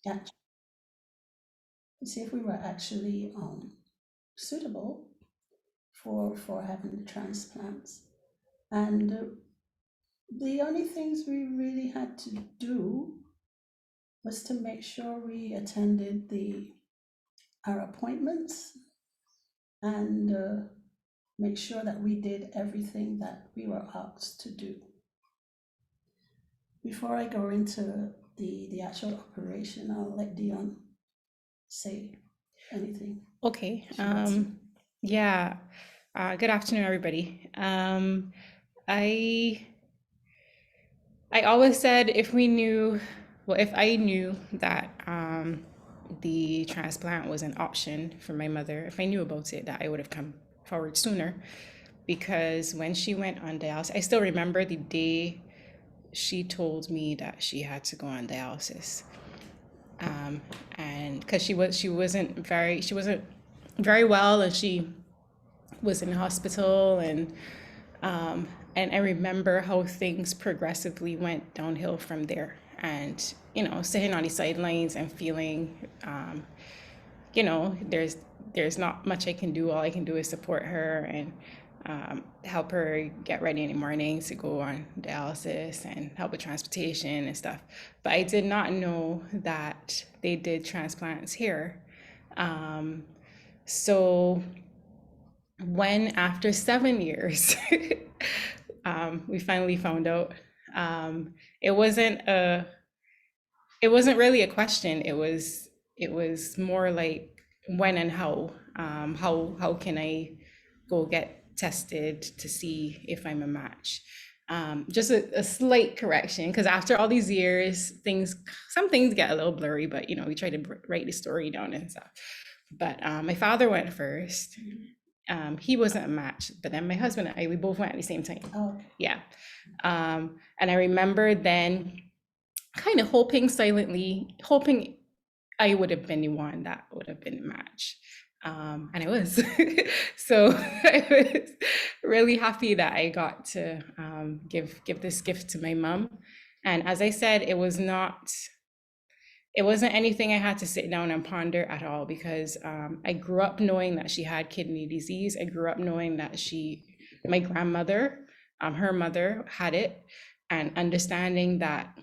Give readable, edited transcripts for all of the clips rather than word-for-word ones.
yeah, see if we were actually suitable for having the transplants. And the only things we really had to do was to make sure we attended the our appointments and make sure that we did everything that we were asked to do. Before I go into the actual operation, I'll let Dion say anything Okay. she wants to. Yeah. Good afternoon, everybody. I I always said if we knew, well, if I knew that the transplant was an option for my mother, if I knew about it, that I would have come forward sooner. Because when she went on dialysis, I still remember the day she told me that she had to go on dialysis. And because she wasn't very well, and she was in the hospital, and I remember how things progressively went downhill from there. And sitting on the sidelines and feeling, there's not much I can do. All I can do is support her and help her get ready in the mornings to go on dialysis and help with transportation and stuff. But I did not know that they did transplants here. So when after 7 years we finally found out, um, it wasn't a it wasn't really a question. It was more like when and how. How can I go get tested to see if I'm a match? Just a slight correction, because after all these years, some things get a little blurry, but we try to write the story down and stuff. But my father went first. He wasn't a match, but then my husband and I, we both went at the same time. Oh, okay. Yeah. And I remember then kind of hoping I would have been the one that would have been the match. And I was. So I was really happy that I got to give this gift to my mom. And as I said, it wasn't anything I had to sit down and ponder at all, because I grew up knowing that she had kidney disease. I grew up knowing that my grandmother, her mother had it, and understanding that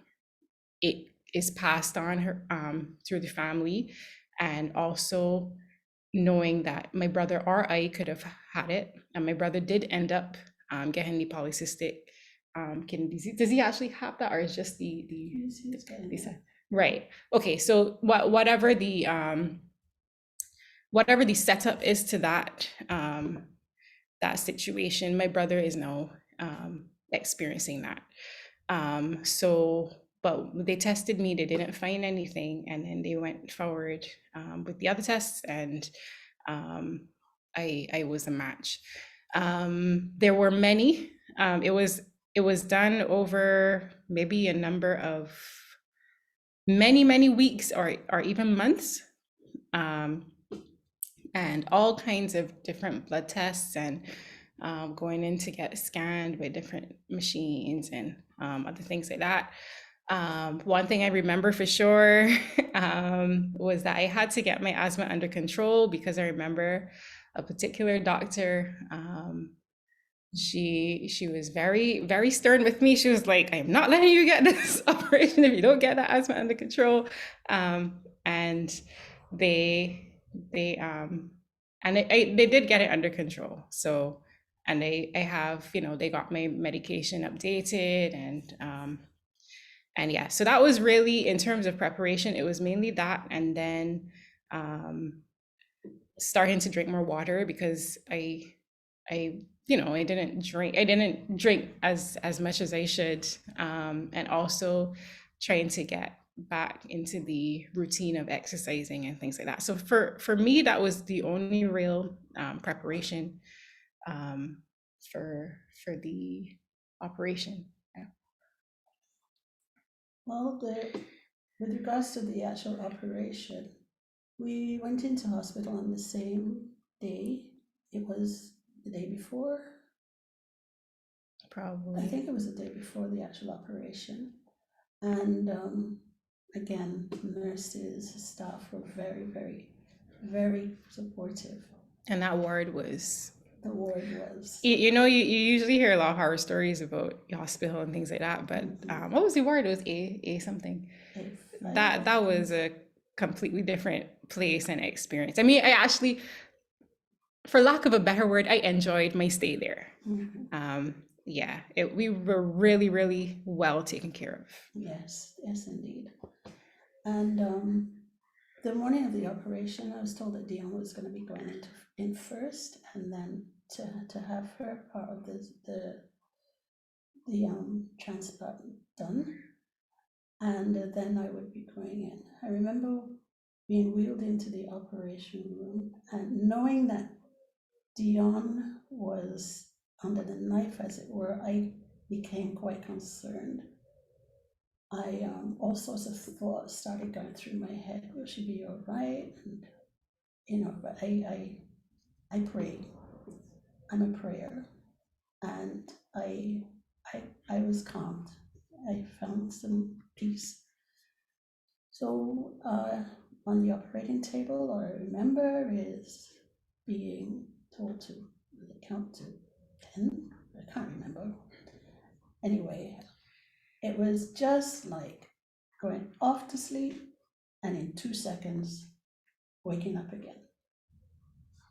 it is passed on her through the family, and also knowing that my brother or I could have had it, and my brother did end up getting the polycystic kidney disease. Does he actually have that, or is just the right? Okay, so whatever the setup is to that situation, my brother is now experiencing that. So, but they tested me, they didn't find anything, and then they went forward with the other tests, and I was a match. There were many. It was done over maybe a number of many weeks, or even months. Um, and all kinds of different blood tests, and going in to get scanned with different machines, and other things like that. One thing I remember for sure was that I had to get my asthma under control, because I remember a particular doctor. She was very stern with me. She was like, "I'm not letting you get this operation if you don't get that asthma under control." And they they did get it under control. So, and I have, they got my medication updated, and yeah, so that was really, in terms of preparation, it was mainly that. And then um starting to drink more water, because I I didn't drink as much as I should, and also trying to get back into the routine of exercising and things like that. So for me, that was the only real preparation um, for the operation. Yeah. Well, with regards to the actual operation, we went into hospital on the same day. It was the day before. I Probably. think it was the day before the actual operation. And again, nurses, staff were very, very, very supportive. And that ward was, The ward was. you know, you usually hear a lot of horror stories about the hospital and things like that, but what was the ward? It was A something. That was a completely different place and experience. I mean, I actually, for lack of a better word, I enjoyed my stay there. Yeah, we were really, really well taken care of. Yes, yes, indeed. And the morning of the operation, I was told that Dion was going to be going in first, and then to have her part of the transplant done, and then I would be going in. I remember being wheeled into the operation room and knowing that Dion was under the knife, as it were. I became quite concerned. All sorts of thoughts started going through my head. Will she be all right? And but I prayed. I'm a prayer, and I was calmed. I found some peace. So on the operating table, all I remember is being told to count to 10. I can't remember. Anyway, it was just like going off to sleep and in 2 seconds waking up again.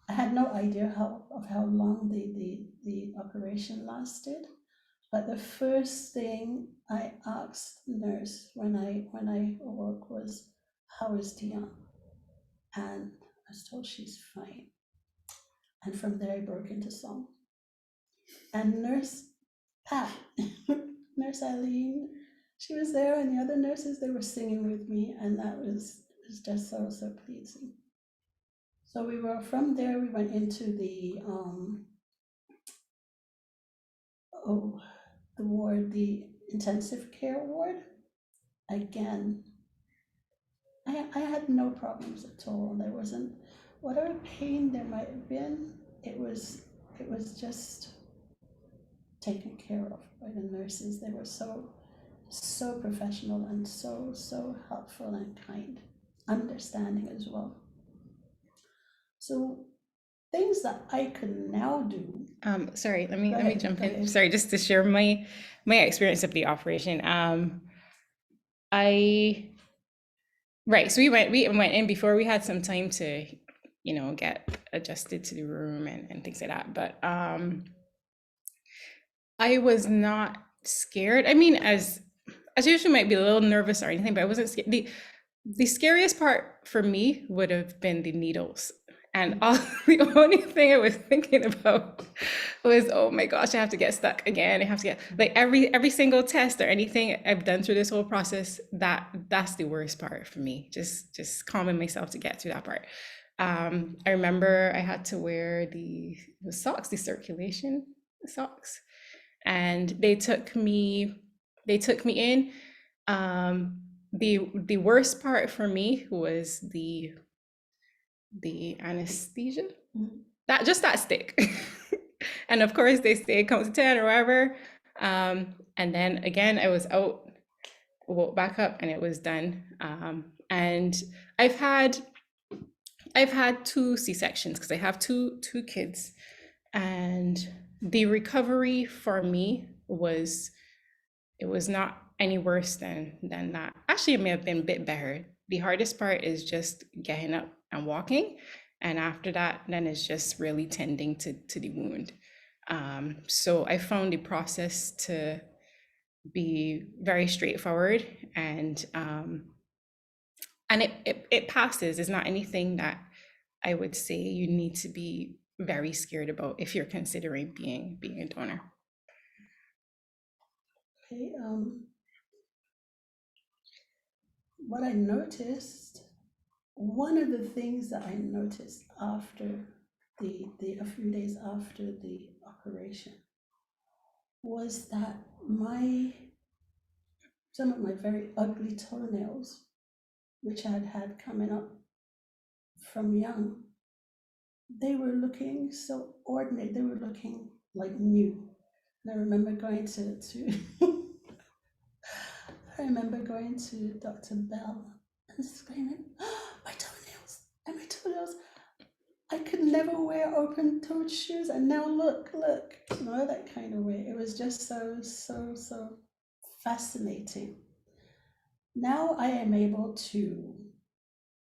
I had no idea how long the operation lasted, but the first thing I asked the nurse when I awoke was, "How is Dion?" And I was told she's fine. And from there I broke into song. And Nurse Pat, Nurse Eileen, she was there, and the other nurses, they were singing with me, and that was just so pleasing. So we were from there. We went into the the ward, the intensive care ward. Again, I had no problems at all. There wasn't whatever pain there might have been. It was just taken care of by the nurses. They were so professional and so helpful and kind, understanding as well. So things that I can now do. Sorry, let me jump in. Sorry, just to share my experience of the operation. Right, so we went in before we had some time to, get adjusted to the room and things like that. But I was not scared. I mean, as usually might be a little nervous or anything, but I wasn't scared. The scariest part for me would have been the needles. And the only thing I was thinking about was, oh my gosh, I have to get stuck again. I have to get like every single test or anything I've done through this whole process. That's the worst part for me. Just calming myself to get through that part. I remember I had to wear the socks, the circulation socks, and they took me in. The worst part for me was the anesthesia, that stick. And of course they say it comes to 10 or whatever, and then again I was out, woke back up, and it was done. And I've had 2 C-sections because I have two kids, and the recovery for me was not any worse than that. Actually, it may have been a bit better. The hardest part is just getting up and walking, and after that, then it's just really tending to the wound. So I found the process to be very straightforward, and it passes. It's not anything that I would say you need to be very scared about if you're considering being a donor. Okay, what I noticed, one of the things that I noticed after a few days after the operation was that some of my very ugly toenails, which I had had coming up from young, they were looking so ordinary. They were looking like new. And I remember going to I remember going to Dr. Bell and screaming, oh, my toenails and my toenails. I could never wear open-toed shoes, and now look, that kind of way. It was just so fascinating. Now I am able to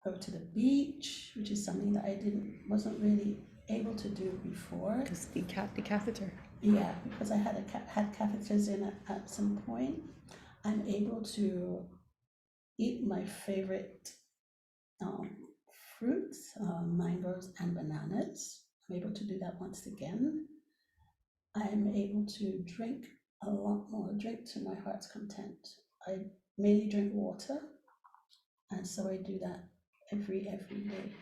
go to the beach, which is something that I wasn't really able to do before. Because the catheter. Yeah, because I had catheters in at some point. I'm able to eat my favorite um, fruits, mangoes and bananas. I'm able to do that once again. I'm able to drink a lot more, drink to my heart's content. I mainly drink water, and so I do that every day.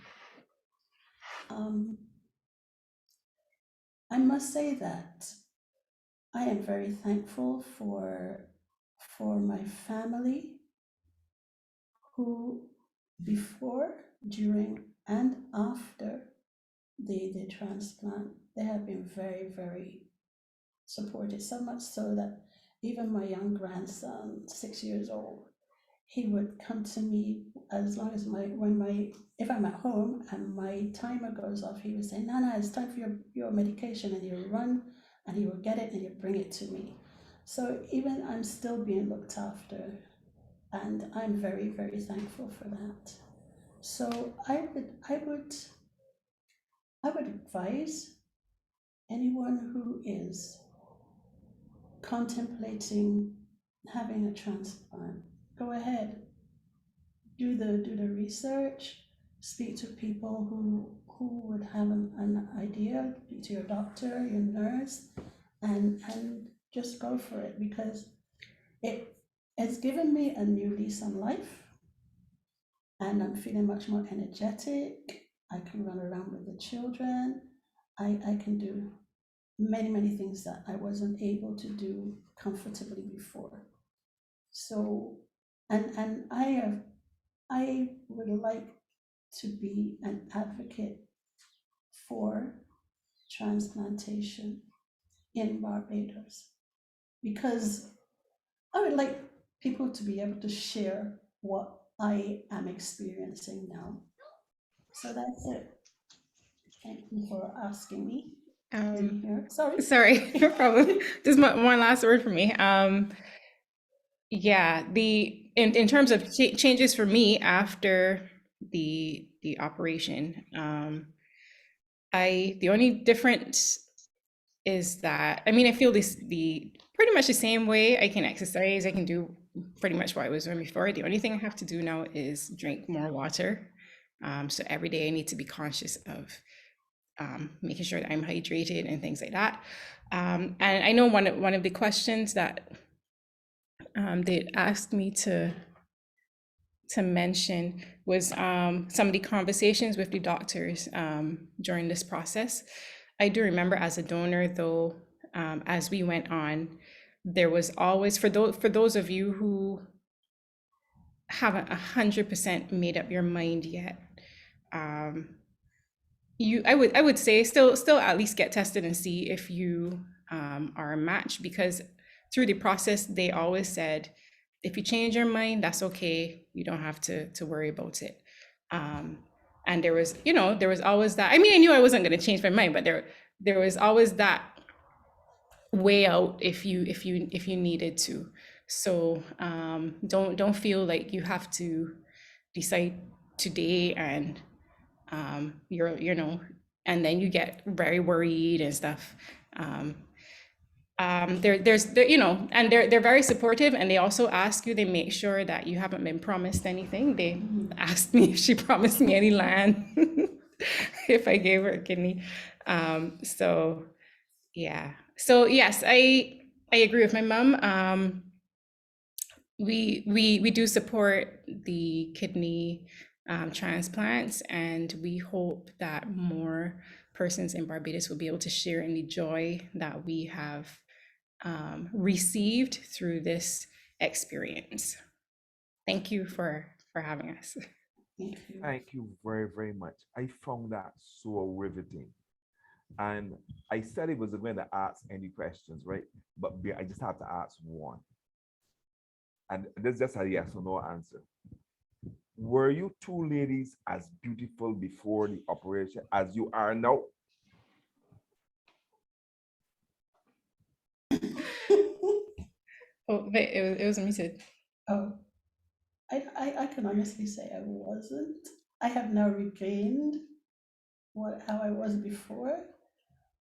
Um, I must say that I am very thankful for my family who, before, during, and after the transplant, they have been very supportive. So much so that even my young grandson, 6 years old, he would come to me as long as if I'm at home and my timer goes off, he would say, Nana, it's time for your medication, and he'll run and he will get it and he'll bring it to me. So even I'm still being looked after, and I'm very thankful for that. So I would advise anyone who is contemplating having a transplant, go ahead, do the research, speak to people who would have an idea, speak to your doctor, your nurse, and just go for it, because it has given me a new lease on life, and I'm feeling much more energetic. I can run around with the children. I can do many things that I wasn't able to do comfortably before. So, and I would like to be an advocate for transplantation in Barbados, because I would like people to be able to share what I am experiencing now. So that's it. Thank you for asking me. Here. Sorry, no problem. Just one last word for me. Yeah, in terms of changes for me after the operation, the only difference is that, I mean, I feel the pretty much the same way. I can exercise, I can do pretty much what I was doing before. The only thing I have to do now is drink more water. So every day I need to be conscious of making sure that I'm hydrated and things like that. And I know one of the questions that they asked me to mention was some of the conversations with the doctors during this process. I do remember as a donor, though, as we went on, there was always, for those of you who haven't 100% made up your mind yet, I would say still at least get tested and see if you are a match, because through the process they always said, if you change your mind, that's okay, you don't have to worry about it. And there was always that, I mean, I knew I wasn't going to change my mind, but there was always that way out if you needed to. So don't feel like you have to decide today and and then you get very worried and stuff. And they're very supportive, and they also ask you, they make sure that you haven't been promised anything. They asked me if she promised me any land if I gave her a kidney. So yeah. So yes, I agree with my mom. We do support the kidney transplants, and we hope that more persons in Barbados will be able to share in the joy that we have received through this experience. Thank you for having us. Thank you very much. I found that so riveting. And I said I wasn't going to ask any questions, right? But I just have to ask one. and this is just a yes or no answer. Were you two ladies as beautiful before the operation as you are now? Oh, wait, it was muted. Oh, I can honestly say I wasn't. I have now regained how I was before,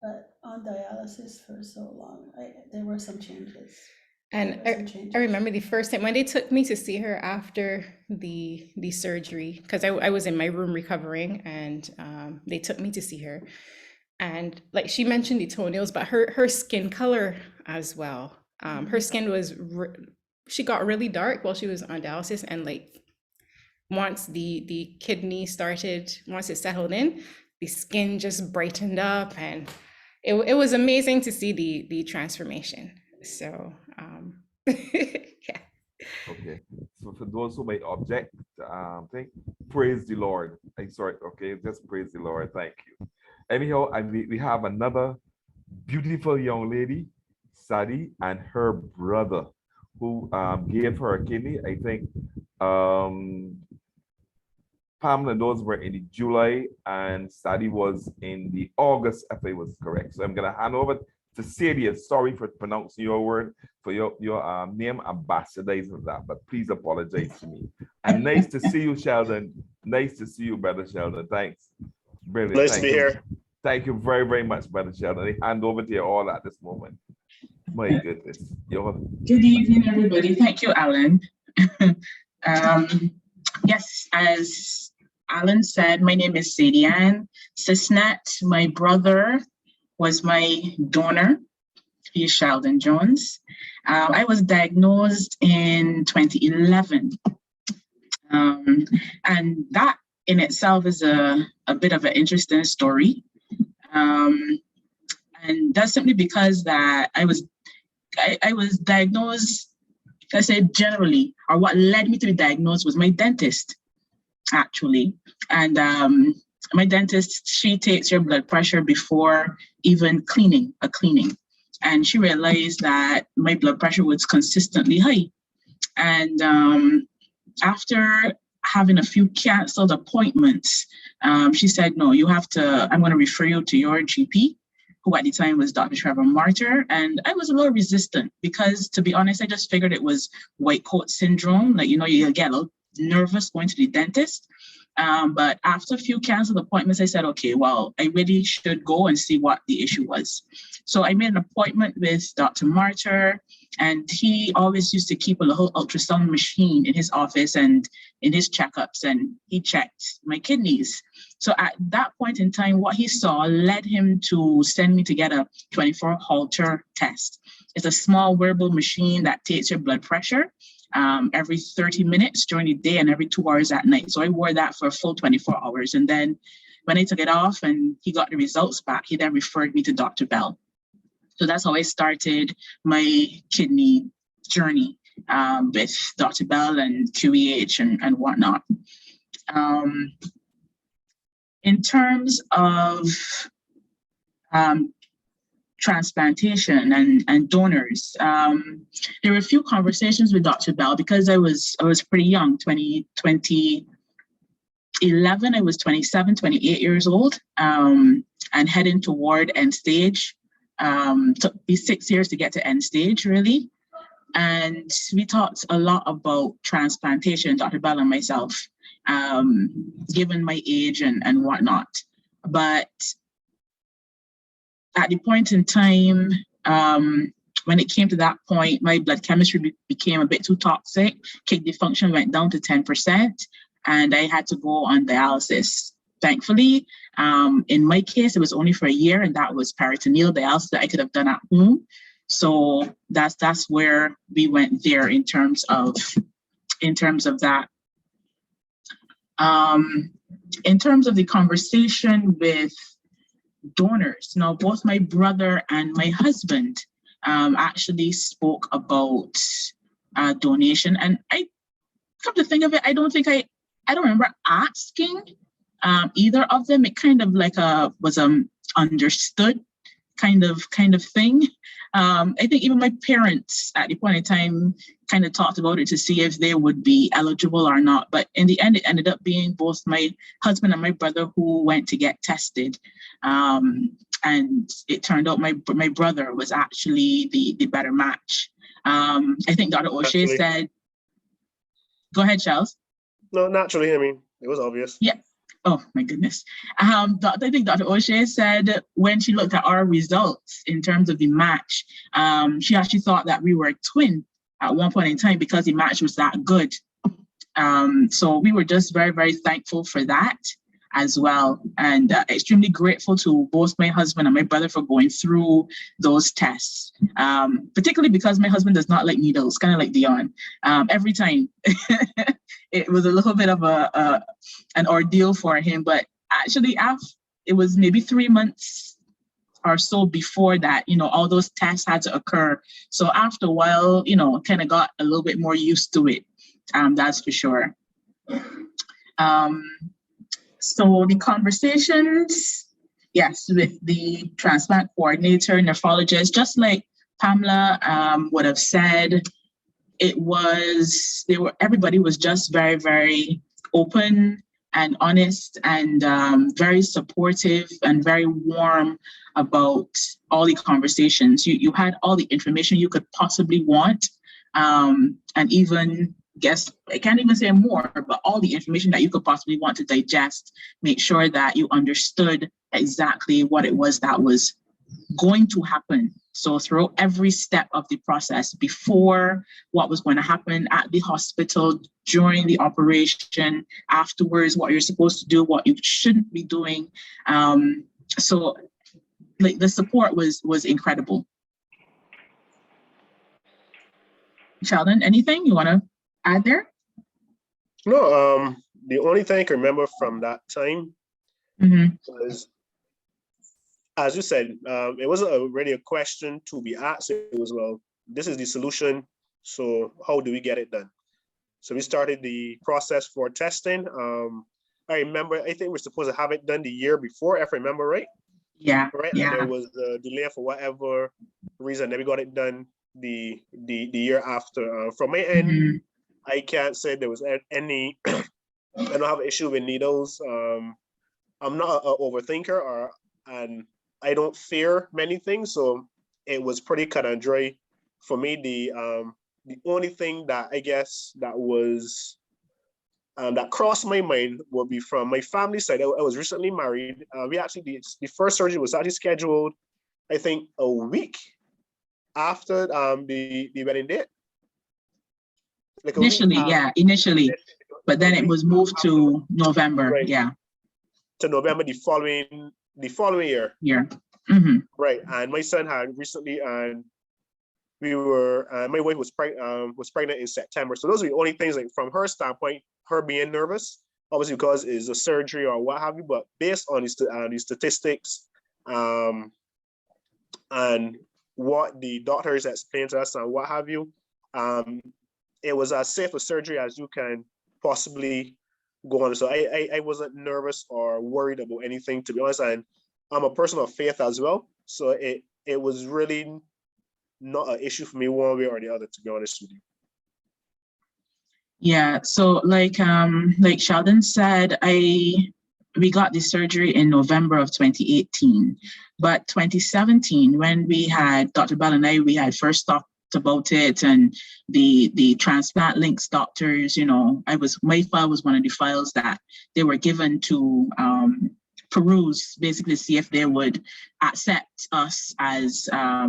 but on dialysis for so long, there were some changes. And I remember the first time when they took me to see her after the surgery, because I was in my room recovering, and they took me to see her. And like she mentioned the toenails, but her skin color as well. Her skin was, she got really dark while she was on dialysis. And like once the kidney started, once it settled in, the skin just brightened up, and it was amazing to see the transformation. So yeah. Okay. So for those who may object, praise the Lord. Sorry. Okay, just praise the Lord. Thank you. Anyhow, we have another beautiful young lady, Sadie, and her brother, who gave her a kidney. I think Pamela and those were in the July, and Sadie was in the August, if I was correct. So I'm gonna hand over to Sadie. Sorry for pronouncing your word, for your name, I'm bastardizing that, but please apologize to me. And nice to see you, Sheldon. Nice to see you, brother Sheldon. Thanks. Brilliant. Nice to be here. Thank you very, very much, brother Sheldon. I hand over to you all at this moment. My goodness. Good evening, everybody. Thank you, Alan. Yes, as Alan said, my name is Sadie Ann Cisnett. My brother was my donor. He is Sheldon Jones. I was diagnosed in 2011. And that in itself is a bit of an interesting story. And that's simply because that I was diagnosed, I said generally, or what led me to be diagnosed was my dentist, actually. And my dentist, she takes your blood pressure before even cleaning. And she realized that my blood pressure was consistently high. And after having a few canceled appointments, she said, no, you have to, I'm going to refer you to your GP, who at the time was Dr. Trevor Martyr. And I was a little resistant because, to be honest, I just figured it was white coat syndrome. Like, you get a little nervous going to the dentist. But after a few canceled appointments, I said, okay, well, I really should go and see what the issue was. So I made an appointment with Dr. Martyr, and he always used to keep a little ultrasound machine in his office and in his checkups, and he checked my kidneys. So at that point in time, what he saw led him to send me to get a 24 Holter test. It's a small wearable machine that takes your blood pressure every 30 minutes during the day and every 2 hours at night. So I wore that for a full 24 hours. And then when I took it off and he got the results back, he then referred me to Dr. Bell. So that's how I started my kidney journey with Dr. Bell and QEH and whatnot. In terms of transplantation and donors, there were a few conversations with Dr. Bell because I was pretty young. 2011, I was 27, 28 years old, and heading toward end stage. Took me 6 years to get to end stage, really. And we talked a lot about transplantation, Dr. Bell and myself, given my age and whatnot. But at the point in time, when it came to that point, my blood chemistry became a bit too toxic. Kidney function went down to 10%, and I had to go on dialysis. Thankfully, in my case, it was only for a year, and that was peritoneal dialysis that I could have done at home. So that's where we went there in terms of that. In terms of the conversation with donors, now both my brother and my husband actually spoke about donation, and I come to think of it, I don't remember asking either of them. It kind of like was understood kind of thing. I think even my parents at the point in time kind of talked about it to see if they would be eligible or not. But in the end, it ended up being both my husband and my brother who went to get tested. And it turned out my brother was actually the better match. I think Dr. O'Shea said, go ahead, Charles. No, naturally, I mean, it was obvious. Yeah. Oh my goodness. I think Dr. O'Shea said when she looked at our results in terms of the match, she actually thought that we were a twin at one point in time because the match was that good. So we were just very, very thankful for that as well. And extremely grateful to both my husband and my brother for going through those tests, particularly because my husband does not like needles, kind of like Dion. Every time it was a little bit of an ordeal for him, but actually it was maybe 3 months or so before that, all those tests had to occur. So after a while, kind of got a little bit more used to it. That's for sure. So the conversations, yes, with the transplant coordinator, nephrologist, just like Pamela would have said, everybody was just very, very open and honest and very supportive and very warm about all the conversations. You had all the information you could possibly want, and even I can't even say more, but all the information that you could possibly want to digest, make sure that you understood exactly what it was that was going to happen. So throughout every step of the process, before what was going to happen at the hospital, during the operation, afterwards, what you're supposed to do, what you shouldn't be doing. So like the support was incredible. Sheldon, anything you want to add there? No, the only thing I can remember from that time was, as you said, it wasn't really a question to be asked. It was, well, this is the solution, so how do we get it done? So we started the process for testing. I remember, I think we're supposed to have it done the year before, if I remember right. Yeah. Right. Yeah. And there was a delay for whatever reason. Then we got it done the year after. From my end, I can't say there was any. I don't have an issue with needles. I'm not an overthinker, and I don't fear many things, so it was pretty cut and dry for me. The only thing that I guess that was that crossed my mind would be from my family side. I was recently married. We actually the first surgery was actually scheduled, I think, a week after the wedding date. Like initially, but then it was moved to November. Right. Yeah, to November the following year. Yeah. Right, and my son had recently, and we were. My wife was pregnant in September. So those are the only things, like from her standpoint, her being nervous, obviously because it's a surgery or what have you. But based on the statistics, and what the doctors explained to us and what have you, it was as safe a surgery as you can possibly go on. So I wasn't nervous or worried about anything, to be honest. And I'm a person of faith as well. So it was really not an issue for me one way or the other, to be honest with you. Yeah. So like Sheldon said, we got the surgery in November of 2018, but 2017, when we had Dr. Bell and we had first talked about it, and the transplant links doctors, my file was one of the files that they were given to peruse, basically see if they would accept us as a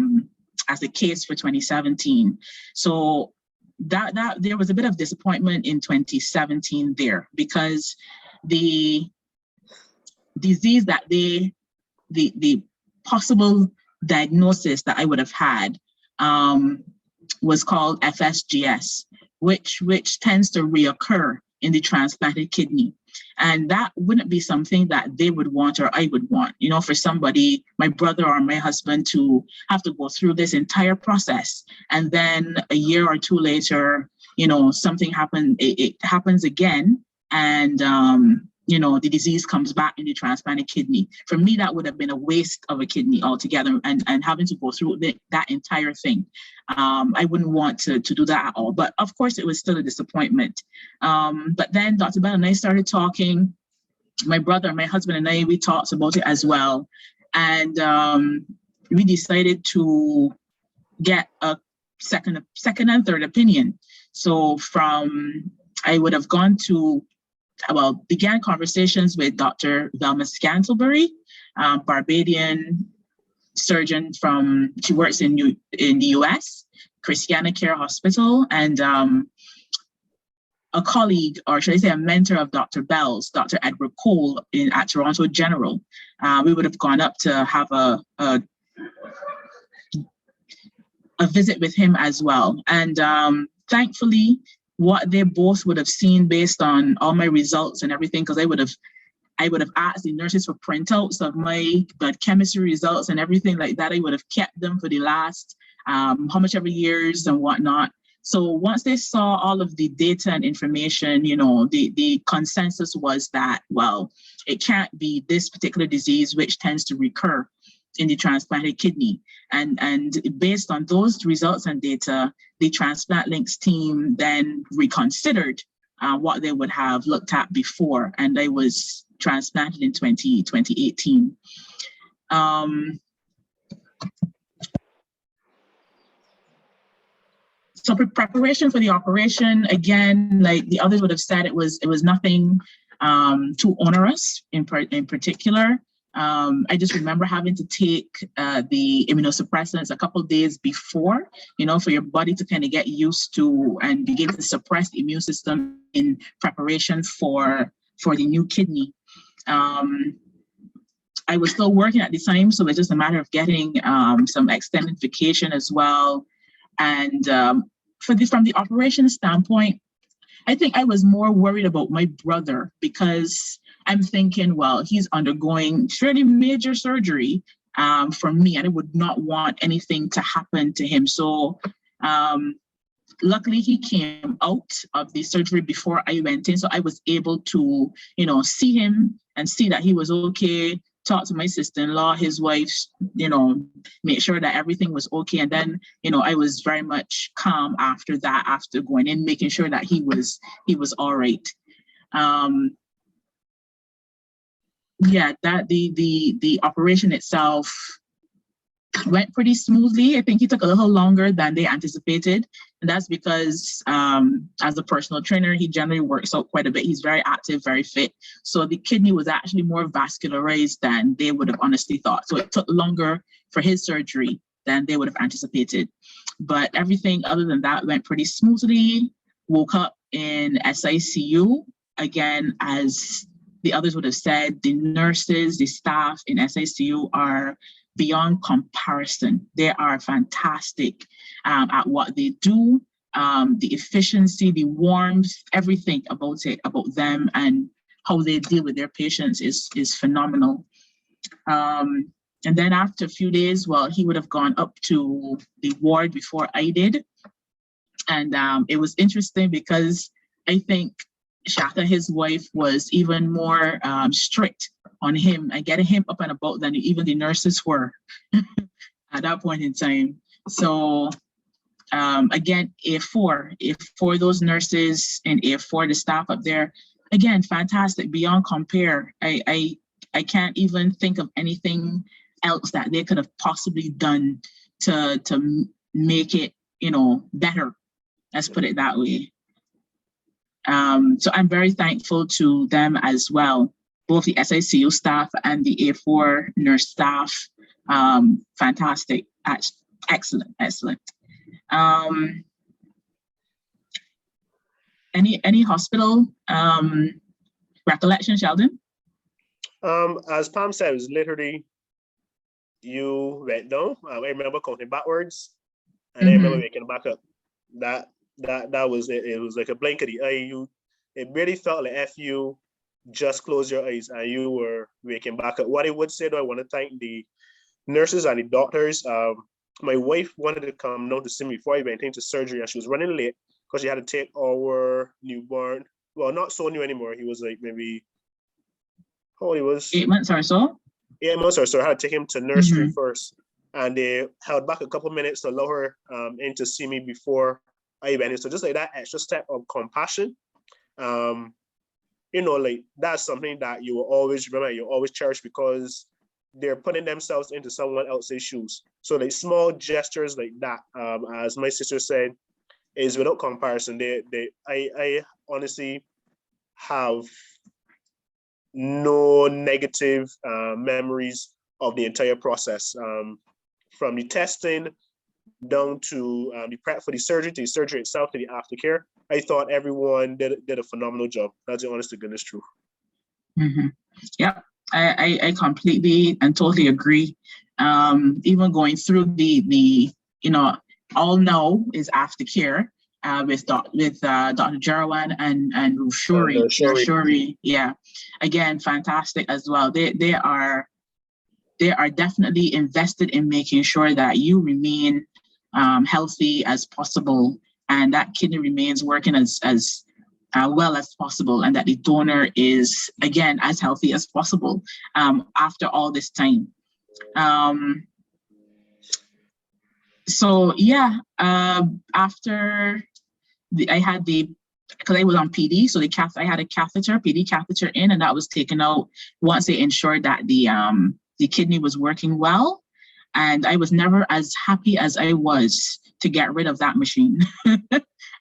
case for 2017. So that there was a bit of disappointment in 2017 there, because the disease that the possible diagnosis that I would have had was called FSGS, which tends to reoccur in the transplanted kidney. And that wouldn't be something that they would want or I would want, for somebody, my brother or my husband, to have to go through this entire process. And then a year or two later, something happened, it happens again. And the disease comes back in the transplanted kidney. For me, that would have been a waste of a kidney altogether, and having to go through that entire thing. I wouldn't want to do that at all. But of course, it was still a disappointment. But then Dr. Bell and I started talking. My brother, my husband and I, we talked about it as well. And we decided to get a second and third opinion. So I would have gone to, began conversations with Dr. Velma Scantlebury, Barbadian surgeon she works in the US, Christiana Care Hospital, and a colleague, or should I say a mentor of Dr. Bell's, Dr. Edward Cole at Toronto General. We would have gone up to have a visit with him as well. And thankfully, what they both would have seen based on all my results and everything, because I would have asked the nurses for printouts of my blood chemistry results and everything like that. I would have kept them for the last how much ever years and whatnot. So once they saw all of the data and information, the consensus was that, well, it can't be this particular disease which tends to recur in the transplanted kidney. And based on those results and data, the Transplant Links team then reconsidered what they would have looked at before, and I was transplanted in 2018. So preparation for the operation, again, like the others would have said, it was nothing too onerous in particular. I just remember having to take the immunosuppressants a couple of days before, for your body to kind of get used to and begin to suppress the immune system in preparation for the new kidney. I was still working at the time, so it's just a matter of getting some extended vacation as well. And from the operation standpoint, I think I was more worried about my brother, because I'm thinking, well, he's undergoing fairly major surgery for me, and I would not want anything to happen to him. So luckily, he came out of the surgery before I went in, so I was able to, see him and see that he was okay, talk to my sister-in-law, his wife, make sure that everything was okay. And then, I was very much calm after that, after going in, making sure that he was all right. That the operation itself went pretty smoothly. I think it took a little longer than they anticipated. And that's because as a personal trainer, he generally works out quite a bit. He's very active, very fit. So the kidney was actually more vascularized than they would have honestly thought. So it took longer for his surgery than they would have anticipated. But everything other than that went pretty smoothly. Woke up in SICU. Again, as the others would have said, the nurses, the staff in SICU are beyond comparison. They are fantastic at what they do. The efficiency, the warmth, everything about them and how they deal with their patients is phenomenal. And then after a few days, well, he would have gone up to the ward before I did. And it was interesting because I think Shaka, his wife, was even more strict on him and getting him up and about than even the nurses were at that point in time. So again, A4, those nurses and A4, the staff up there, again, fantastic, beyond compare. I can't even think of anything else that they could have possibly done to make it, better. Let's put it that way. So I'm very thankful to them as well, both the SICU staff and the A4 nurse staff. Fantastic, excellent. Any hospital recollection, Sheldon? As Pam said, it was literally you went down. I remember counting backwards, and I remember waking back up. That was it. It was like a blink of the eye. It really felt like if you just close your eyes and you were waking back up. What I would say, though, I want to thank the nurses and the doctors. My wife wanted to come down to see me before I went into surgery, and she was running late because she had to take our newborn. Well, not so new anymore. He was like maybe how old he was? 8 months or so. 8 months or so. I had to take him to nursery Mhm. first, and they held back a couple minutes to allow her in to see me before I went in. So just like that extra step of compassion, you know, like that's something that you will always remember, you always cherish, because they're putting themselves into someone else's shoes. So like small gestures like that, as my sister said, is without comparison. I honestly have no negative memories of the entire process, from the testing down to the prep for the surgery, to the surgery itself, to the aftercare. I thought everyone did a phenomenal job. That's the honest to goodness truth. Mm-hmm. Yeah, I completely and totally agree. Even going through the you know, all now is aftercare with Dr. Jarawan and Shuri. Shuri, yeah, again, fantastic as well. They are definitely invested in making sure that you remain healthy as possible, and that kidney remains working as well as possible, and that the donor is, again, as healthy as possible after all this time. So yeah, after I had because I was on PD, so I had a PD catheter in, and that was taken out once they ensured that the kidney was working well. And I was never as happy as I was to get rid of that machine.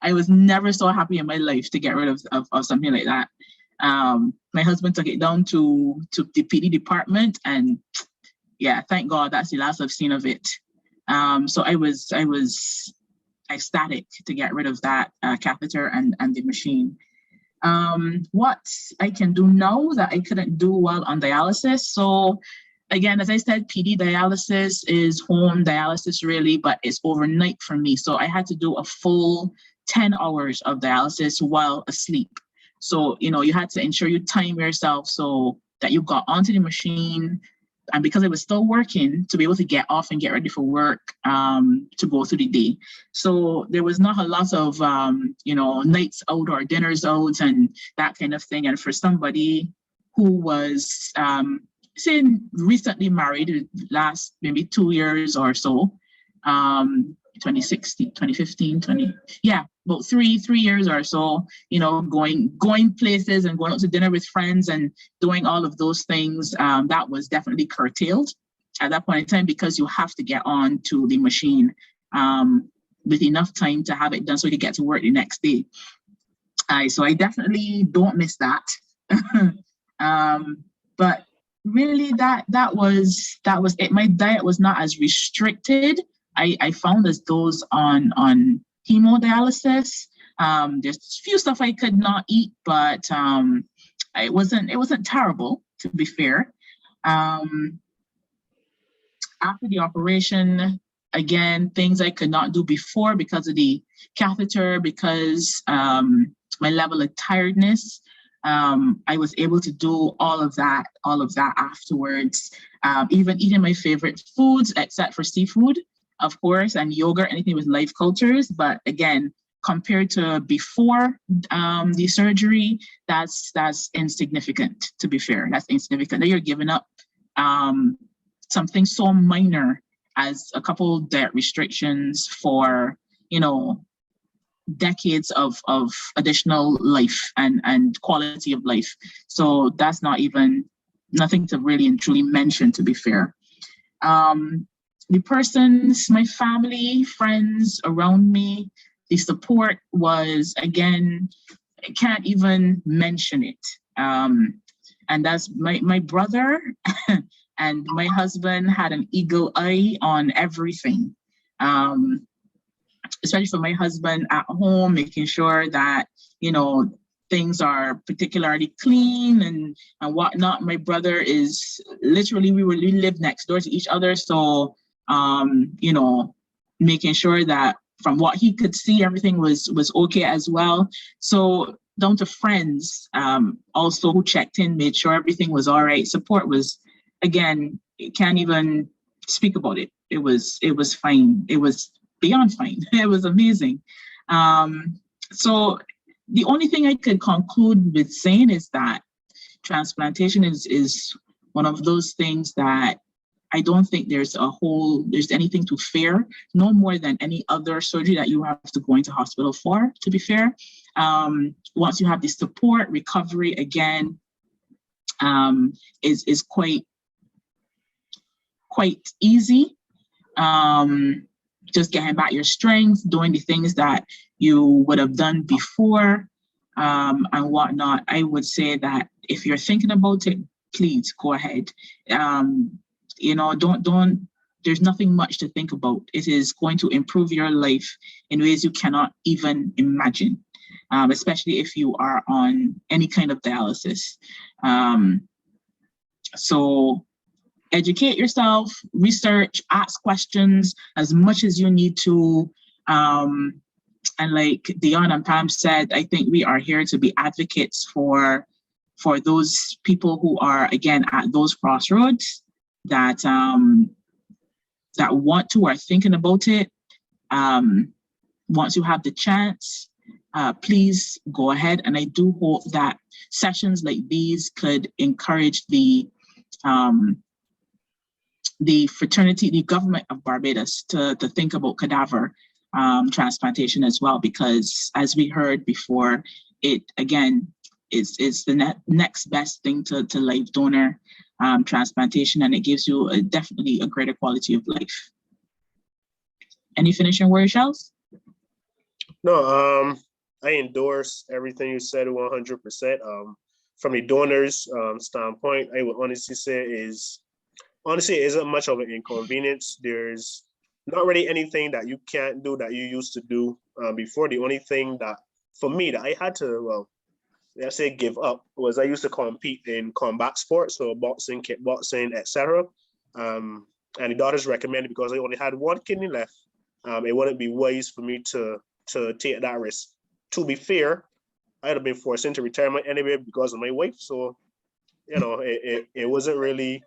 I was never so happy in my life to get rid of something like that. My husband took it down to the PD department, and yeah, thank God that's the last I've seen of it. So I was ecstatic to get rid of that catheter and the machine. What I can do now that I couldn't do while on dialysis. So again, as I said, PD dialysis is home dialysis really, but it's overnight for me. So I had to do a full 10 hours of dialysis while asleep. So, you know, you had to ensure you time yourself so that you got onto the machine. And because I was still working, to be able to get off and get ready for work to go through the day. So there was not a lot of, you know, nights out or dinners out and that kind of thing. And for somebody who was, say, recently married, last maybe 2 years or so, 2016, 2015, about three years or so, you know, going places and going out to dinner with friends and doing all of those things, that was definitely curtailed at that point in time, because you have to get on to the machine with enough time to have it done so you get to work the next day. So I definitely don't miss that. But really that was it. My diet was not as restricted. I found as those on hemodialysis. There's a few stuff I could not eat, but it wasn't terrible, to be fair. After the operation, again, things I could not do before because of the catheter, because my level of tiredness. I was able to do all of that afterwards. Even eating my favorite foods, except for seafood, of course, and yogurt, anything with life cultures. But again, compared to before the surgery, that's insignificant, to be fair. That's insignificant. Now you're giving up something so minor as a couple diet restrictions for, you know, decades of additional life and quality of life. So that's nothing to really and truly mention, to be fair. The persons, my family, friends around me, the support was, again, I can't even mention it. And that's my brother and my husband had an eagle eye on everything. Especially for my husband at home, making sure that, you know, things are particularly clean and whatnot. My brother is literally, we live next door to each other. So, you know, making sure that from what he could see, everything was okay as well. So down to friends also who checked in, made sure everything was all right. Support was, again, can't even speak about it. It was fine. It was beyond fine. It was amazing. So the only thing I could conclude with saying is that transplantation is one of those things that I don't think there's anything to fear, no more than any other surgery that you have to go into hospital for, to be fair. Once you have the support, recovery again is quite easy. Just getting back your strength, doing the things that you would have done before, and whatnot. I would say that if you're thinking about it, please go ahead. Don't. There's nothing much to think about. It is going to improve your life in ways you cannot even imagine, especially if you are on any kind of dialysis. So educate yourself, research, ask questions as much as you need to. And like Dion and Pam said, I think we are here to be advocates for those people who are, again, at those crossroads that want to, are thinking about it. Once you have the chance, please go ahead. And I do hope that sessions like these could encourage the fraternity, the government of Barbados to think about cadaver transplantation as well, because as we heard before, it again is the next best thing to live donor transplantation, and it gives you definitely a greater quality of life. Any finishing words, Shells? No, I endorse everything you said 100%. From the donors standpoint, I would honestly say it isn't much of an inconvenience. There's not really anything that you can't do that you used to do before. The only thing that, for me, that I had to, well, let's say give up, was I used to compete in combat sports, so boxing, kickboxing, etc. And the doctors recommended, because I only had one kidney left, it wouldn't be wise for me to take that risk. To be fair, I'd have been forced into retirement anyway because of my wife. So, it wasn't really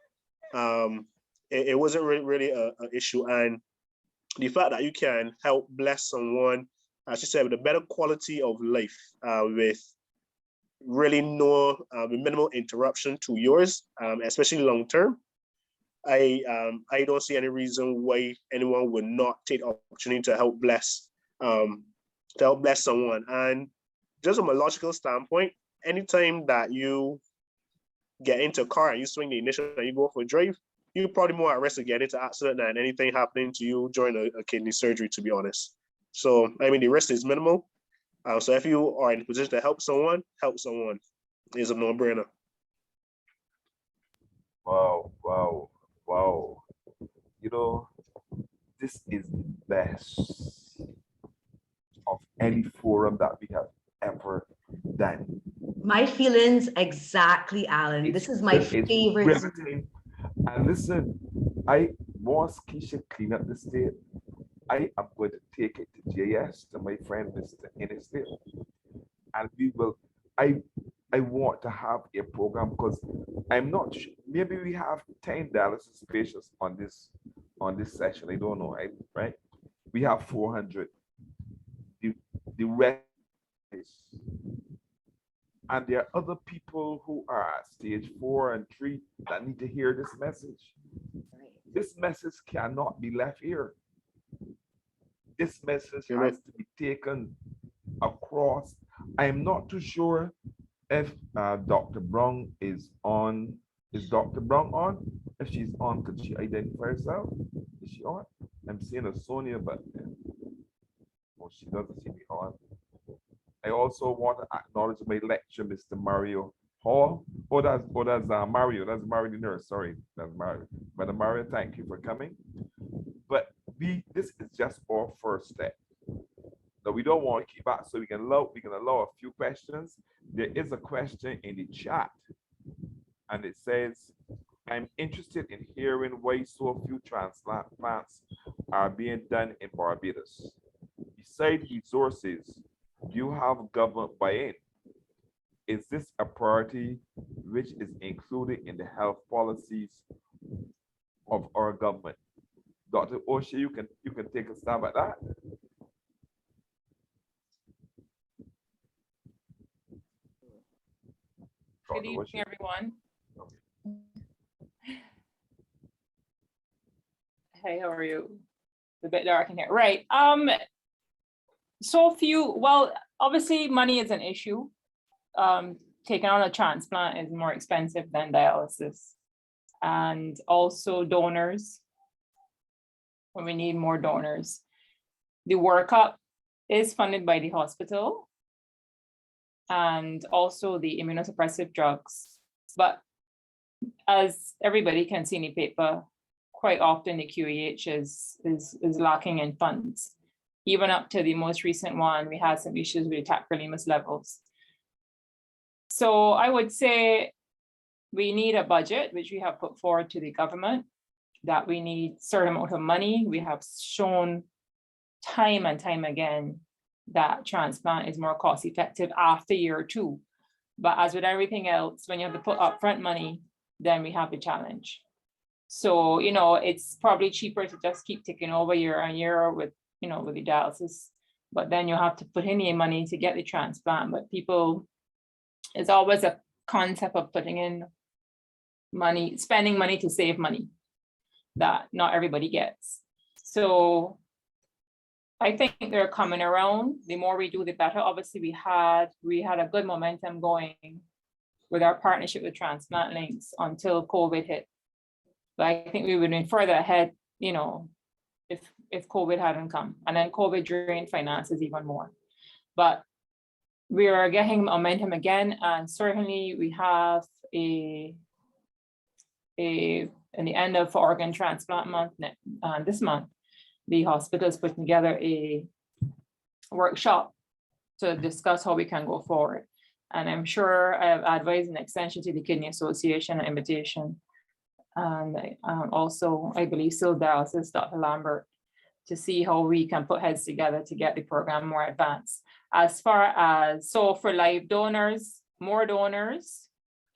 it wasn't really an issue. And the fact that you can help bless someone, as you said, with a better quality of life, with really no minimal interruption to yours, especially long term, I don't see any reason why anyone would not take the opportunity to help bless someone. And just from a logical standpoint, anytime that you get into a car and you swing the ignition and you go for a drive, you're probably more at risk of getting into an accident than anything happening to you during a kidney surgery, to be honest. So, I mean, the risk is minimal. So if you are in a position to help someone. It's a no-brainer. Wow. This is the best of any forum that we have ever done. My feelings exactly, Alan. This is my favorite. Riveting. And listen, I once Keisha clean up the state, I am going to take it to JS, to my friend Mr. Innisdale, and we will. I want to have a program, because I'm not sure, maybe we have 10 dialysis patients on this session. I don't know, right? We have 400. The rest is, and there are other people who are at stage 4 and 3 that need to hear this message. This message cannot be left here. This message has to be taken across. I am not too sure if Dr. Brown is on. Is Dr. Brown on? If she's on, could she identify herself? Is she on? I'm seeing a Sonia, but she doesn't seem to be on. I also want to acknowledge my lecturer, Mr. Mario Hall. That's Mario. That's Mario the nurse. Sorry, that's Mario. Brother Mario, thank you for coming. But this is just our first step. Now we don't want to keep back, so we can allow a few questions. There is a question in the chat, and it says, "I'm interested in hearing why so few transplants are being done in Barbados. Besides resources, do you have government buy-in? Is this a priority which is included in the health policies of our government?" Dr. Osha, you can take a stab at that. Good evening, everyone. Hey, how are you? A bit dark in here, right? Well, obviously money is an issue. Taking on a transplant is more expensive than dialysis, and also donors. When we need more donors, the workup is funded by the hospital, and also the immunosuppressive drugs. But as everybody can see in the paper, quite often the QEH is lacking in funds. Even up to the most recent one, we had some issues with tacrolimus levels. So I would say we need a budget, which we have put forward to the government, that we need certain amount of money. We have shown time and time again that transplant is more cost effective after year 2. But as with everything else, when you have to put upfront money, then we have the challenge. So, you know, it's probably cheaper to just keep taking over year on year with, you know, with the dialysis, but then you have to put in the money to get the transplant. But people, it's always a concept of putting in money, spending money to save money that not everybody gets. So I think they're coming around. The more we do, the better. Obviously, we had a good momentum going with our partnership with Transplant Links until COVID hit. But I think we would have been further ahead, you know, if COVID hadn't come. And then COVID drained finances even more. But we are getting momentum again, and certainly we have in the end of organ transplant month, this month, the hospital is putting together a workshop to discuss how we can go forward. And I'm sure I've advised an extension to the Kidney Association, an invitation. And also, I believe, still dialysis, Dr. Lambert, to see how we can put heads together to get the program more advanced. As far as, so for live donors, more donors,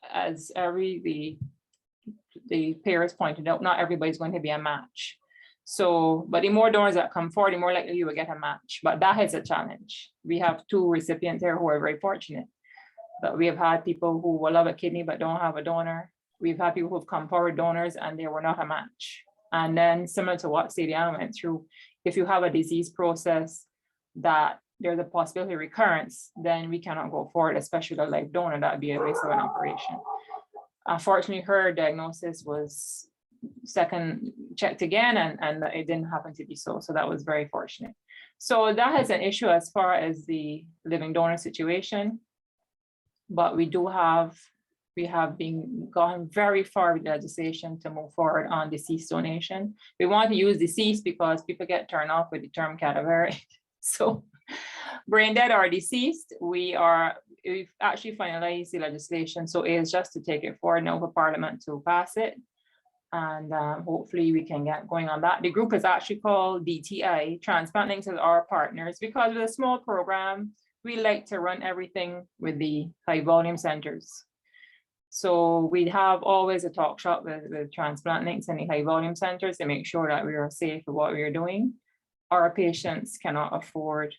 as the payers pointed out, not everybody's going to be a match. So, but the more donors that come forward, the more likely you will get a match. But that is a challenge. We have 2 recipients here who are very fortunate. But we have had people who will love a kidney but don't have a donor. We've had people who've come forward donors and they were not a match. And then similar to what Sadiana went through, if you have a disease process that there's a possibility of recurrence, then we cannot go forward, especially with a live donor. That would be a waste of an operation. Unfortunately, her diagnosis was second checked again, and it didn't happen to be so. So that was very fortunate. So that is an issue as far as the living donor situation. But we have been gone very far with legislation to move forward on deceased donation. We want to use deceased because people get turned off with the term cadaveric. So brain dead or deceased, we've actually finalized the legislation. So it is just to take it forward now for Parliament to pass it. And hopefully we can get going on that. The group is actually called DTI, Transplant Links is our partners, because with a small program, we like to run everything with the high volume centers. So we have always a talk shop with Transplant Links and the high volume centers to make sure that we are safe with what we are doing. Our patients cannot afford,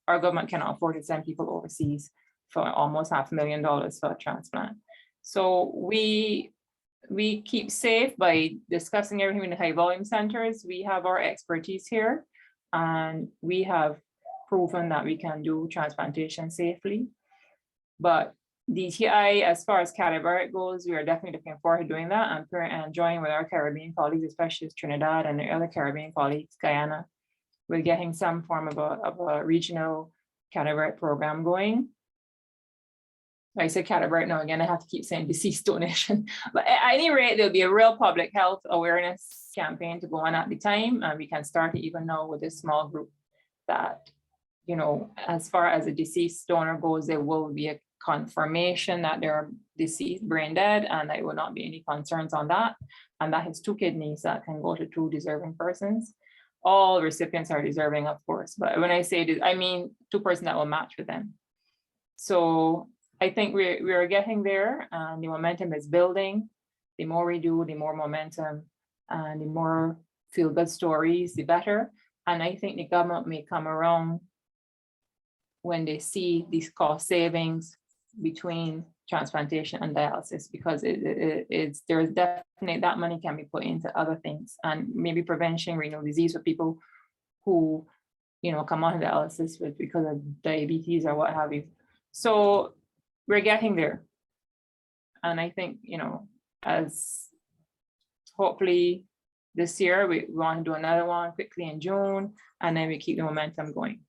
our government cannot afford to send people overseas for almost $500,000 for a transplant. So we keep safe by discussing everything in the high volume centers. We have our expertise here, and we have proven that we can do transplantation safely. But DTI, as far as cadaveric goes, we are definitely looking forward to doing that and joining with our Caribbean colleagues, especially Trinidad and the other Caribbean colleagues, Guyana. We're getting some form of a regional cadaveric program going. I say cadaveric now, again, I have to keep saying deceased donation. But at any rate, there'll be a real public health awareness campaign to go on at the time. And we can start it even now with this small group that, you know, as far as a deceased donor goes, there will be a confirmation that they're deceased, brain dead, and there will not be any concerns on that. And that is 2 kidneys that can go to 2 deserving persons. All recipients are deserving, of course, but when I say this, I mean 2 persons that will match with them. So I think we are getting there, and the momentum is building. The more we do, the more momentum, and the more feel-good stories, the better. And I think the government may come around when they see these cost savings between transplantation and dialysis, because it's there's definitely that money can be put into other things, and maybe prevention renal disease for people who, you know, come on dialysis because of diabetes or what have you. So we're getting there. And I think, you know, as hopefully this year, we want to do another one quickly in June, and then we keep the momentum going.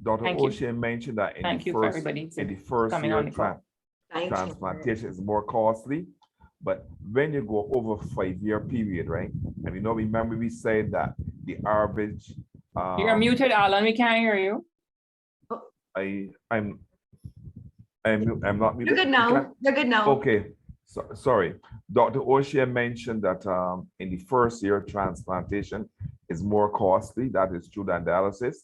Dr. Thank you. O'Shea mentioned that Thank you for everybody in the first coming year on the call. Thank you. transplantation is more costly, but when you go over 5-year period, right? And you know, remember we said that the average. You're muted, Alan. We can't hear you. I'm not muted. You're good now. You're good now. Okay, so sorry. Dr. O'Shea mentioned that in the first year, transplantation is more costly. That is true than dialysis.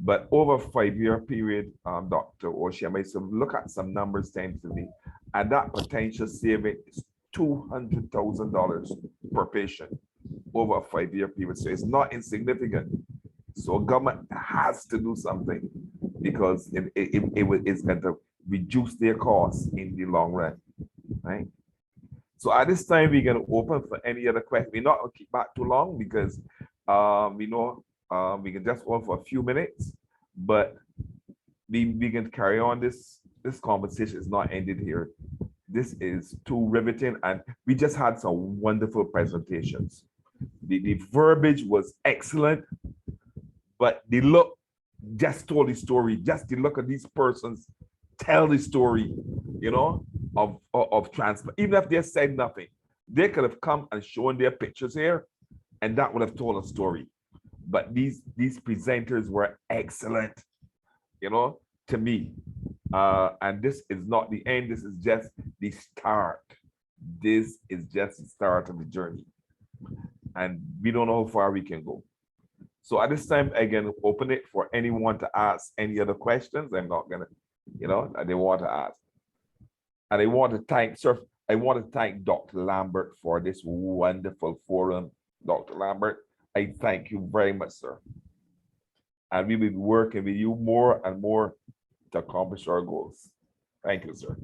But over a 5-year period, Dr. O'Shea made some look at some numbers tentatively, and that potential saving is $200,000 per patient over a 5-year period. So it's not insignificant. So government has to do something, because it's going to reduce their costs in the long run, right? So at this time, we're going to open for any other questions. We're not going to keep back too long, because we know we can just hold for a few minutes, but we can carry on. This conversation is not ended here. This is too riveting, and we just had some wonderful presentations. The verbiage was excellent, but the look just told the story. Just the look of these persons tell the story, you know, of transplant. Even if they said nothing, they could have come and shown their pictures here, and that would have told a story. But these presenters were excellent, you know, to me. And this is not the end. This is just the start. This is just the start of the journey. And we don't know how far we can go. So at this time, again, open it for anyone to ask any other questions. I'm not gonna, you know, that they want to ask. And I want to thank, sir, I want to thank Dr. Lambert for this wonderful forum. Dr. Lambert, I thank you very much, sir. And we will be working with you more and more to accomplish our goals. Thank you, sir.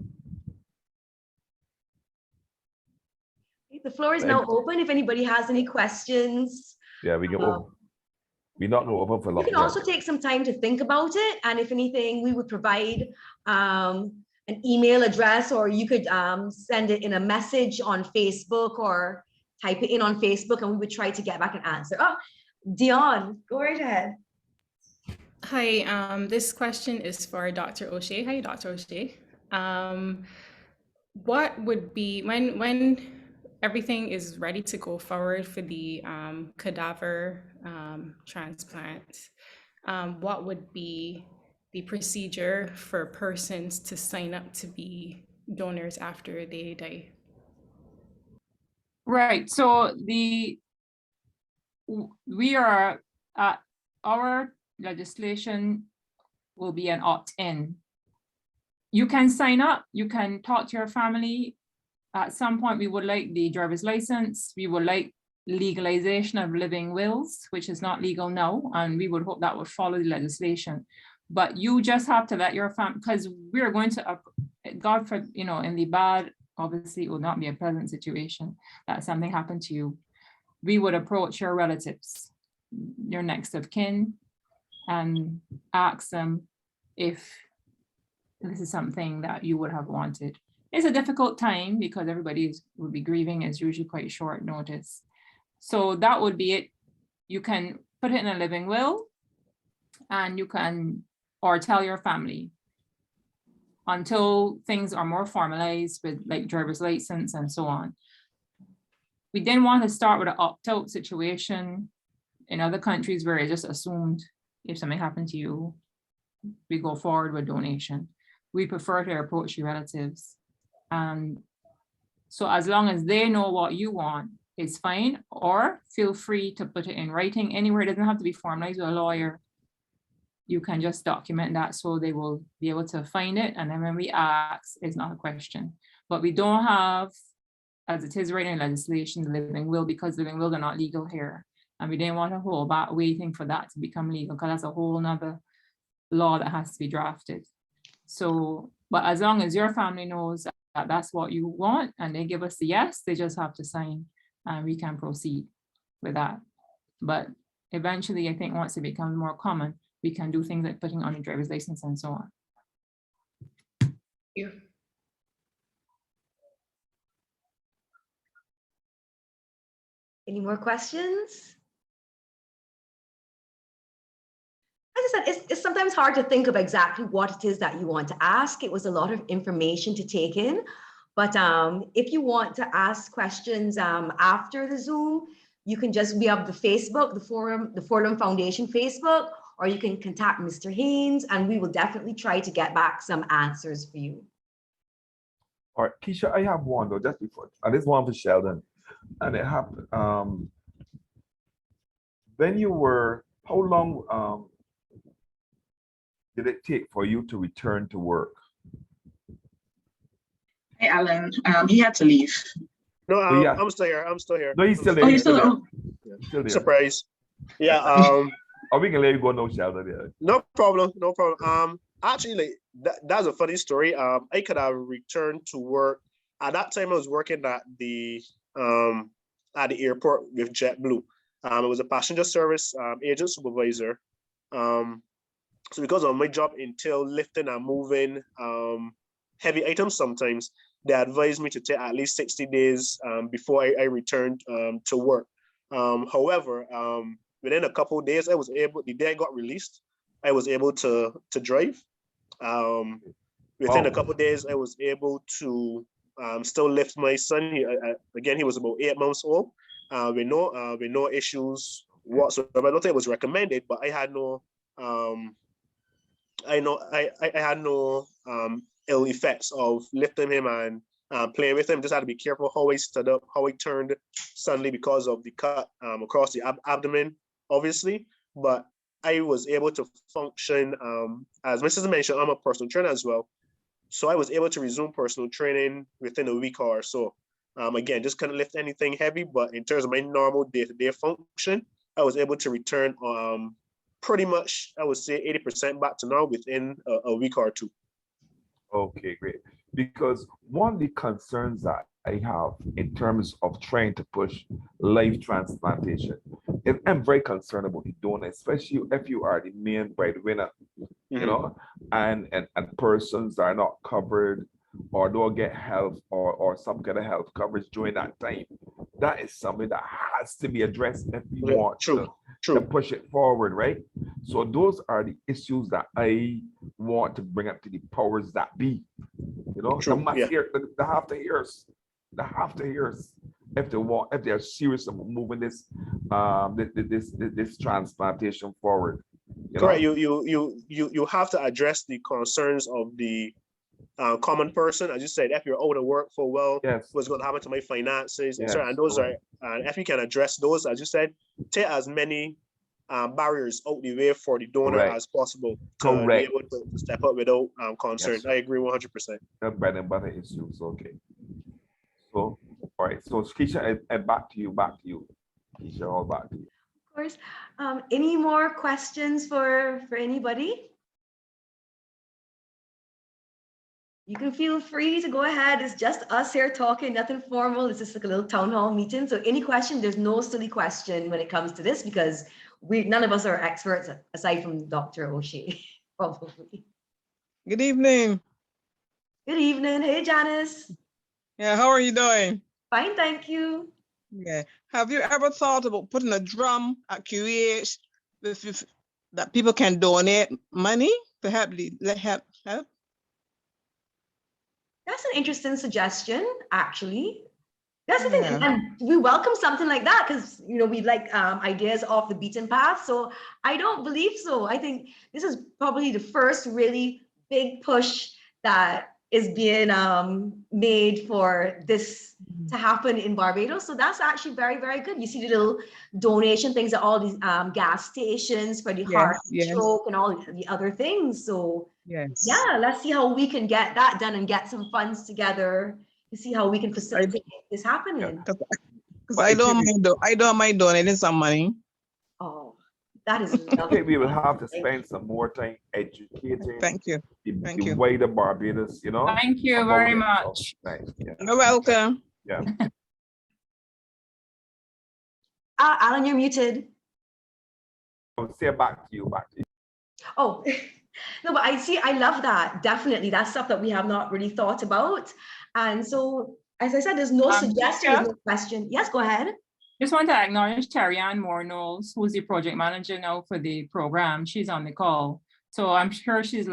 The floor is now open if anybody has any questions. Yeah, we can open. We're not going to open for long. You can also take some time to think about it. And if anything, we would provide an email address, or you could send it in a message on Facebook, or type it in on Facebook, and we would try to get back an answer. Oh, Dion, go right ahead. Hi, this question is for Dr. O'Shea. Hi, Dr. O'Shea. What would be, when everything is ready to go forward for the cadaver transplant, what would be the procedure for persons to sign up to be donors after they die? Right. So we are our legislation will be an opt-in. You can sign up. You can talk to your family. At some point, we would like the driver's license. We would like legalization of living wills, which is not legal now, and we would hope that would follow the legislation. But you just have to let your family, because we're going to, God for, you know, in the bad, obviously it will not be a pleasant situation that something happened to you. We would approach your relatives, your next of kin, and ask them if this is something that you would have wanted. It's a difficult time because everybody would be grieving. It's usually quite short notice. So that would be it. You can put it in a living will, and you can, or tell your family until things are more formalized with like driver's license and so on. We didn't want to start with an opt-out situation in other countries where it's just assumed if something happened to you, we go forward with donation. We prefer to approach your relatives. And so as long as they know what you want, it's fine, or feel free to put it in writing anywhere. It doesn't have to be formalized with a lawyer. You can just document that so they will be able to find it. And then when we ask, it's not a question. But we don't have, as it is right in legislation, the living will, because living wills are not legal here. And we didn't want to hold back waiting for that to become legal, because that's a whole nother law that has to be drafted. So, but as long as your family knows that that's what you want and they give us the yes, they just have to sign and we can proceed with that. But eventually, I think once it becomes more common, we can do things like putting on a driver's license and so on. You. Any more questions? As I said, it's sometimes hard to think of exactly what it is that you want to ask. It was a lot of information to take in. But if you want to ask questions after the Zoom, you can we have the Facebook, the Forum Foundation Facebook, or you can contact Mr. Haynes and we will definitely try to get back some answers for you. All right, Keisha, I have one though, just before. This one for Sheldon. And it happened, when you were, how long did it take for you to return to work? Hey, Alan, he had to leave. No, Yeah. I'm still here. I'm still here. No, he's still Oh, there. you still, oh, Still there. Surprise. Yeah. Oh, we can let you go now, Sheldon. Yeah. No problem. No problem. Actually, that's a funny story. I could have returned to work. At that time, I was working at the airport with JetBlue. It was a passenger service agent supervisor. So because of my job entailed lifting and moving heavy items sometimes, they advised me to take at least 60 days before I returned to work. However, within a couple of days, the day I got released, I was able to drive. Within a couple of days, I was able to still lift my son. Again, he was about 8 months old. With no issues whatsoever. I don't think it was recommended, but I had no I had no ill effects of lifting him and playing with him. Just had to be careful how I stood up, how I turned suddenly because of the cut across the abdomen, obviously. But I was able to function. As Mrs. mentioned, I'm a personal trainer as well. So I was able to resume personal training within a week or so. Again, just couldn't lift anything heavy, but in terms of my normal day-to-day function, I was able to return pretty much, I would say 80% back to normal within a week or two. Okay, great. Because one of the concerns that I have in terms of trying to push life transplantation, is I'm very concerned about the donor, especially if you are the main breadwinner, you know, and persons that are not covered or don't get health or some kind of health coverage during that time. That is something that has to be addressed if we want to push it forward, right? So those are the issues that I want to bring up to the powers that be. You know, they have to hear us. They have to hear us if they are serious about moving this this transplantation forward. Correct. You have to address the concerns of the common person. As you said, if you're out of work for what's going to happen to my finances? And those are, if you can address those, as you said, take as many barriers out the way for the donor as possible to be able to step up without concern. I agree 100%. That's bread and butter issues. Okay. So, all right. So, Keisha, back to you. Keisha, all back to you. Of course. Any more questions for anybody? You can feel free to go ahead. It's just us here talking, nothing formal. It's just like a little town hall meeting. So any question, there's no silly question when it comes to this because none of us are experts aside from Dr. O'Shea, probably. Good evening. Good evening. Hey, Janice. Yeah, how are you doing? Fine, thank you. Yeah. Have you ever thought about putting a drum at QEH that people can donate money to help? That's an interesting suggestion, actually. That's the thing, and we welcome something like that because we like ideas off the beaten path. So I don't believe so. I think this is probably the first really big push that is being made for this to happen in Barbados. So that's actually very, very good. You see the little donation things at all these gas stations for the heart stroke and all the other things. So yeah, let's see how we can get that done and get some funds together to see how we can facilitate this happening. Because I don't mind donating some money. Oh, That is I lovely. think we will have to Thank spend some more time educating Thank you. Thank the you. wider Barbados, you know. Thank you about very it. So, much. thanks. Yeah. You're welcome. Yeah. Alan, you're muted. I'll say back to you. Oh, no, but I love that. Definitely. That's stuff that we have not really thought about. And so, as I said, there's no suggestion, Teacher? there's no question. Yes, go ahead. Just want to acknowledge Terry-Ann Moore-Knowles, who's the project manager now for the program. She's on the call. So I'm sure she's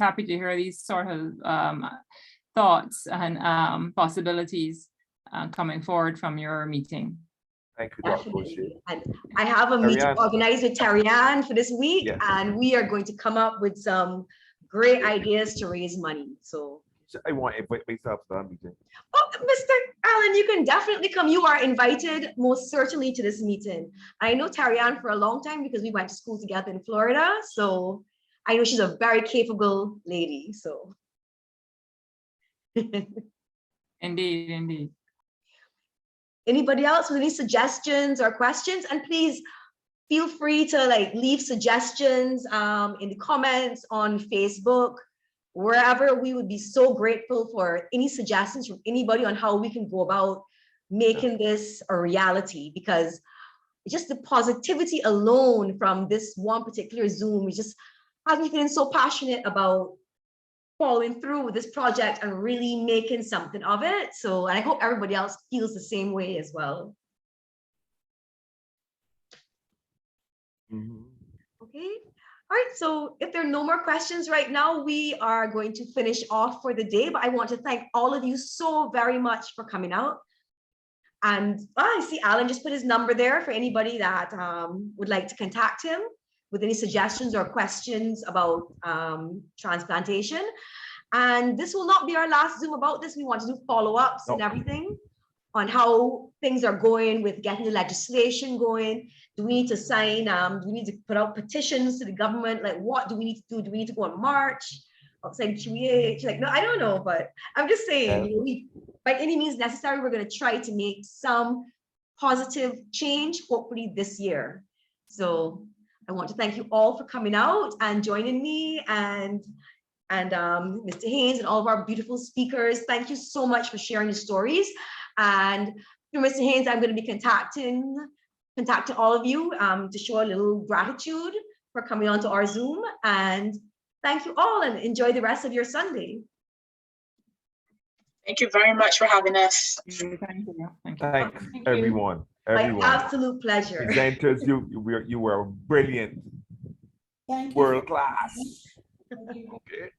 happy to hear these sort of thoughts and possibilities coming forward from your meeting. Thank you, Dr. Definitely. And I have a meeting Terry-Ann. organized with Terry-Ann for this week, Yes. and we are going to come up with some great ideas to raise money. So, I want to invite myself to that meeting. oh, Mr. Allen, you can definitely come. You are invited most certainly to this meeting. I know Terry-Ann for a long time because we went to school together in Florida. So I know she's a very capable lady. So. Indeed, indeed. Anybody else with any suggestions or questions? And please feel free to leave suggestions in the comments on Facebook, wherever. We would be so grateful for any suggestions from anybody on how we can go about making this a reality, because just the positivity alone from this one particular Zoom is just has me feeling so passionate about following through with this project and really making something of it. So, and I hope everybody else feels the same way as well. Mhm. Okay. All right. So if there are no more questions right now, we are going to finish off for the day. But I want to thank all of you so very much for coming out. And I see Alan just put his number there for anybody that would like to contact him with any suggestions or questions about transplantation. And this will not be our last Zoom about this. We want to do follow-ups and everything on how things are going with getting the legislation going. Do we need to sign, do we need to put out petitions to the government? Like, what do we need to do? Do we need to go on march outside QEH? Like, no, I don't know, but I'm just saying, you know, by any means necessary, we're going to try to make some positive change, hopefully this year. So I want to thank you all for coming out and joining me, and Mr. Haynes and all of our beautiful speakers. Thank you so much for sharing your stories. And through Mr. Haynes, I'm going to be contacting all of you to show a little gratitude for coming onto our Zoom. And thank you all, and enjoy the rest of your Sunday. Thank you very much for having us. Thank you. Thank you. Thanks, Thank you. everyone. My absolute pleasure. Presenters, you were brilliant. Thank you. World class. Okay.